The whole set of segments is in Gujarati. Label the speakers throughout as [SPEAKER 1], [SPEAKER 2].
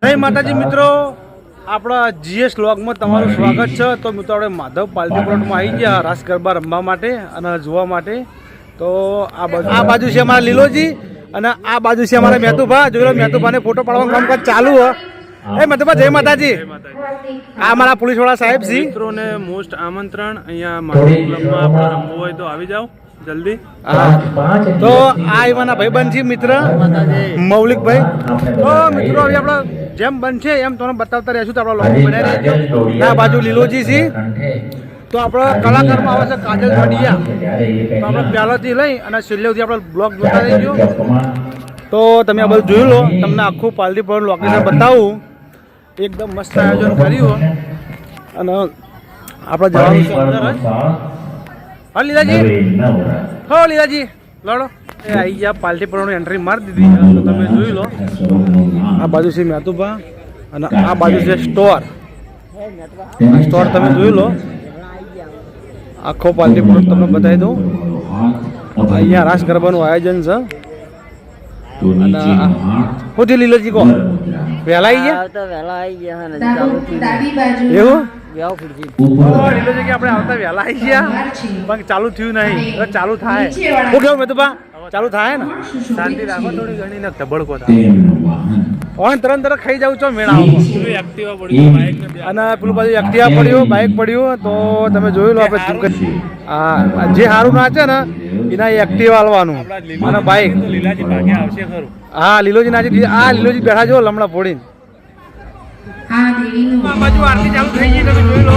[SPEAKER 1] જય માતાજી મિત્રો, આપણા જીએસ વ્લોગમાં તમારું સ્વાગત છે। તો મિત્રો આપણે માધવ પાલટી પ્લોટમાં આવી ગયા રાસ ગરબા રમવા માટે અને જોવા માટે। તો આ બાજુ છે અમારા લીલોજી અને આ બાજુ છે અમારા મહેતુભા। જોઈ લો, મહેતુભાને ફોટો પાડવાનું કામકાજ ચાલુ હોય। એ મહેતુભા જય માતાજી। આ અમારા પોલીસવાળા સાહેબ છે।
[SPEAKER 2] મિત્રોને મોસ્ટ આમંત્રણ, અહીંયા માધવ ક્લબમાં આપણે રમવું હોય તો આવી જાઓ જલ્દી।
[SPEAKER 1] તો આ એવાના ભાઈબંધ છે મિત્ર મૌલિકભાઈ। તો મિત્રો હવે આપણે જેમ બનશે એમ તમને બતાવતા રહેશું। તો આપણા લોકો બનાવી રહેજો। આ બાજુ લીલોજી છે। તો આપણા કલાકારમાં આવે છે કાજલ વાડિયા। તો આપણે પહેલાથી લઈ અને છેલ્લે સુધી આપણે બ્લોગ જોતા રહીજો। તો તમે આ બધું જોઈ લો, તમને આખું પાલટી પર લોકેશન બતાવું। એકદમ મસ્ત આયોજન કર્યું અને આપણે જવાનું છે અંદર જ। હા લીલાજી, હો લીલાજી લડો। એ આવી ગયા પાલટી પરનું એન્ટ્રી મારી દીધી। તો તમે જોઈ લો, આ બાજુ છે મહેતુભા અને આ બાજુ છે સ્ટોર। સ્ટોર તમે જોઈ લો, આખો પાલટી પ્લોટ તમને બતાવી દઉં। અહીંયા રાસ ગરબાનું આયોજન છે। અને શું થયું લીલાજી, કહો વહેલા આવી ગયા? એવું લીલોજી કે આપણે આવતા વહેલા આવી ગયા પણ ચાલુ થયું નહીં, ચાલુ થાય। શું કેવું મહેતુભા, ચાલુ થાય ને? શાંતિ રાખો થોડી ઘણી ને ધબડકો થાય ઓન તરત ખાઈ જાવ છો મેળામાં। અને પેલું બાજુ એક્ટિવા પડ્યું, બાઇક પડ્યું। તો તમે જોઈ લો, આપણે હા જે સારું નાચે ને એના એક્ટિવા હાલવાનું અને બાઇક। હા લીલોજી નાચી, આ લીલોજી બેઠા જો લમણા ફોડીને। આ બાજુ આરતી ચાલુ થઈ ગઈ, તમે જોઈ લો।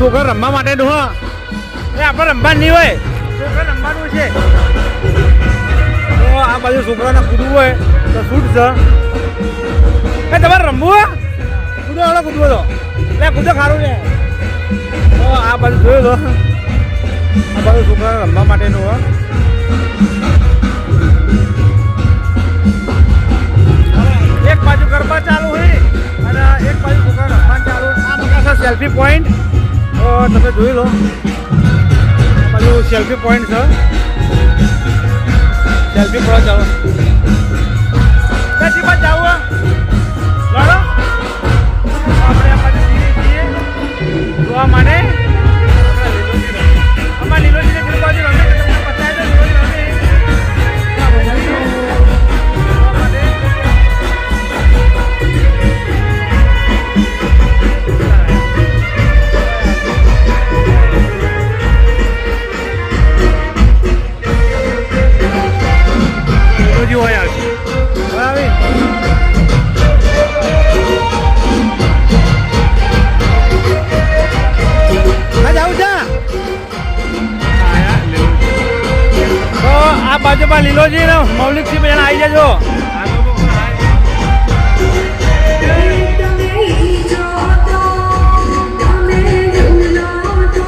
[SPEAKER 1] છોકરા રમવા માટેનું હા એ આપણે રમવાનું નહીં હોય છોકરા રમવાનું છે તો આ બાજુ છોકરાને કૂદવું હોય તો છૂટ છે એ તમારે રમવું હોય કૂદો હળો કૂદવો તો એટલે કૂદો ખારું છે તો આ બાજુ જોયું તો આ બાજુ છોકરાને રમવા માટેનું હોય એક બાજુ ગરબા ચાલુ હોય અને એક બાજુ છોકરા રમવાનું ચાલુ આ બધા સેલ્ફી પોઈન્ટ તો તમે જોઈ લો આ બાજુ સેલ્ફી પોઈન્ટ છે સેલ્ફી પડો ચાલો ક્યાંથી બાદ જવું લડો આપણે આ બાજુ છીએ જોવા માટે અમારા લીલોજીને પેલી બાજુ રમે તમને પતાવી દો લીલોજી હોય બરાબર જાઉં છે તો આ બાજુમાં લીલોજી ને મૌલિકસિંહ બેન આવી જજો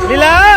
[SPEAKER 1] લીલા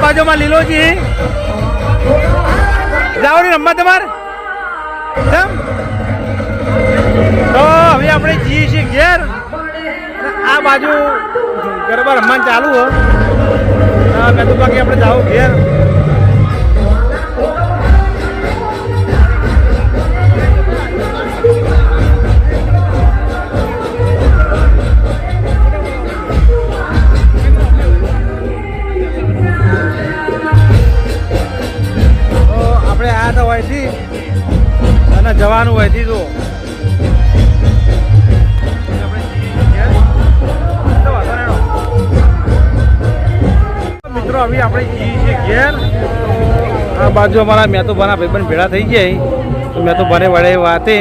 [SPEAKER 1] બાજુમાં લીલોજી જાઓ ને રમવા તમારે તો હવે આપણે જઈએ છીએ ઘેર આ બાજુ ગરબા રમવાનું ચાલુ હો મેં તો બાકી આપણે જાઓ ઘેર જવાનું હોય થી તો મિત્રો હવે આપણે જઈએ છીએ ઘેર. આ બાજુ અમારા મેં તો બના ભાઈબંધ ભેળા થઈ ગયા તો મેં તો બને વડે વાતે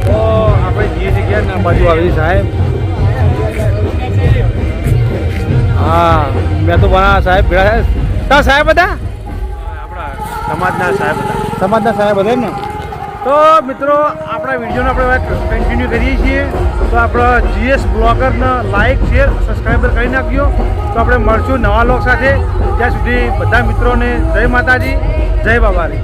[SPEAKER 1] તો આપણે જઈએ છીએ ઘેર ને આ બાજુ આવી સાહેબ. હા મેં તો બના સાહેબ ભેળા થાય તા સાહેબ બધા
[SPEAKER 2] આપણા સમાજના સાહેબ હતા.
[SPEAKER 1] સમાજના સાહેબ બધા ને. તો મિત્રો આપણા વિડીયોને આપણે કન્ટિન્યુ કરીએ છીએ. તો આપણા GS બ્લોગરને લાઇક શેર સબસ્ક્રાઈબર કરી નાખ્યો. તો આપણે મળશું નવા લોક સાથે. ત્યાં સુધી બધા મિત્રોને જય માતાજી, જય બાબારી.